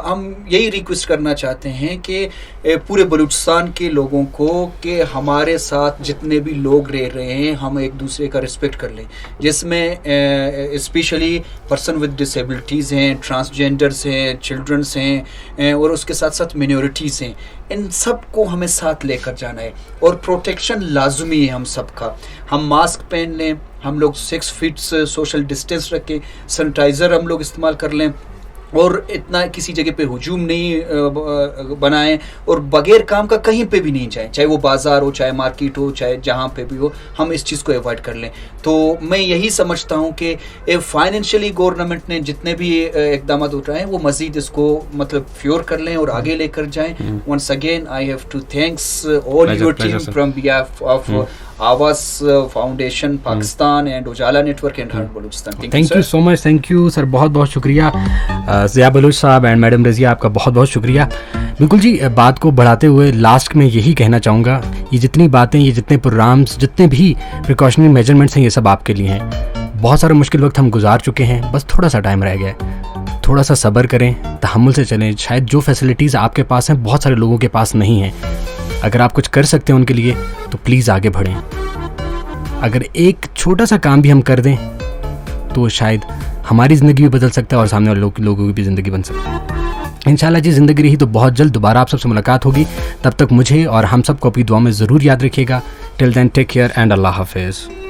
हम यही रिक्वेस्ट करना चाहते हैं कि पूरे बलूचिस्तान के लोगों को कि हमारे साथ जितने भी लोग रह रहे हैं हम एक दूसरे का रिस्पेक्ट कर लें, जिसमें स्पेशली पर्सन विद डिसेबिलिटीज़ हैं, ट्रांसजेंडर्स हैं, चिल्ड्रंस हैं और उसके साथ साथ मिनॉरिटीज़ हैं। इन सब को हमें साथ लेकर जाना है और प्रोटेक्शन लाजमी है हम सबका। हम मास्क पहन लें, हम लोग 6 फीट सोशल डिस्टेंस रखें, सैनिटाइज़र हम लोग इस्तेमाल कर लें और इतना किसी जगह पे हुजूम नहीं बनाएं और बगैर काम का कहीं पे भी नहीं जाएं, चाहे वो बाज़ार हो, चाहे मार्केट हो, चाहे जहाँ पे भी हो, हम इस चीज़ को अवॉइड कर लें। तो मैं यही समझता हूँ कि फाइनेंशियली गवर्नमेंट ने जितने भी इकदाम उठाए हैं वो मज़ीद इसको मतलब फ्योर कर लें और आगे लेकर जाएं। Once again I have to thanks all your team from behalf of Awaz foundation Pakistan and Ujala network and heart Balochistan. Thank you so much. Thank you sir, बहुत बहुत शुक्रिया। ज़िया बलूच साहब एंड मैडम रज़िया आपका बहुत बहुत शुक्रिया। बिल्कुल जी, बात को बढ़ाते हुए लास्ट में यही कहना चाहूँगा, ये जितनी बातें, ये जितने प्रोग्राम्स, जितने भी प्रिकॉशनरी मेजरमेंट्स हैं, ये सब आपके लिए हैं। बहुत सारा मुश्किल वक्त हम गुजार चुके हैं, बस थोड़ा सा टाइम रह गया। थोड़ा सा सब्र करें, तहम्मुल से चलें। शायद जो फैसिलिटीज़ आपके पास हैं बहुत सारे लोगों के पास नहीं हैं। अगर आप कुछ कर सकते हैं उनके लिए तो प्लीज़ आगे बढ़ें। अगर एक छोटा सा काम भी हम कर दें तो शायद हमारी ज़िंदगी भी बदल सकता है और सामने वाले लोगों की भी ज़िंदगी बन सकती है। इंशाल्लाह जी, ज़िंदगी रही तो बहुत जल्द दोबारा आप सबसे मुलाकात होगी। तब तक मुझे और हम सबको अपनी दुआ में ज़रूर याद रखिएगा। Till then take care and अल्लाह हाफिज़।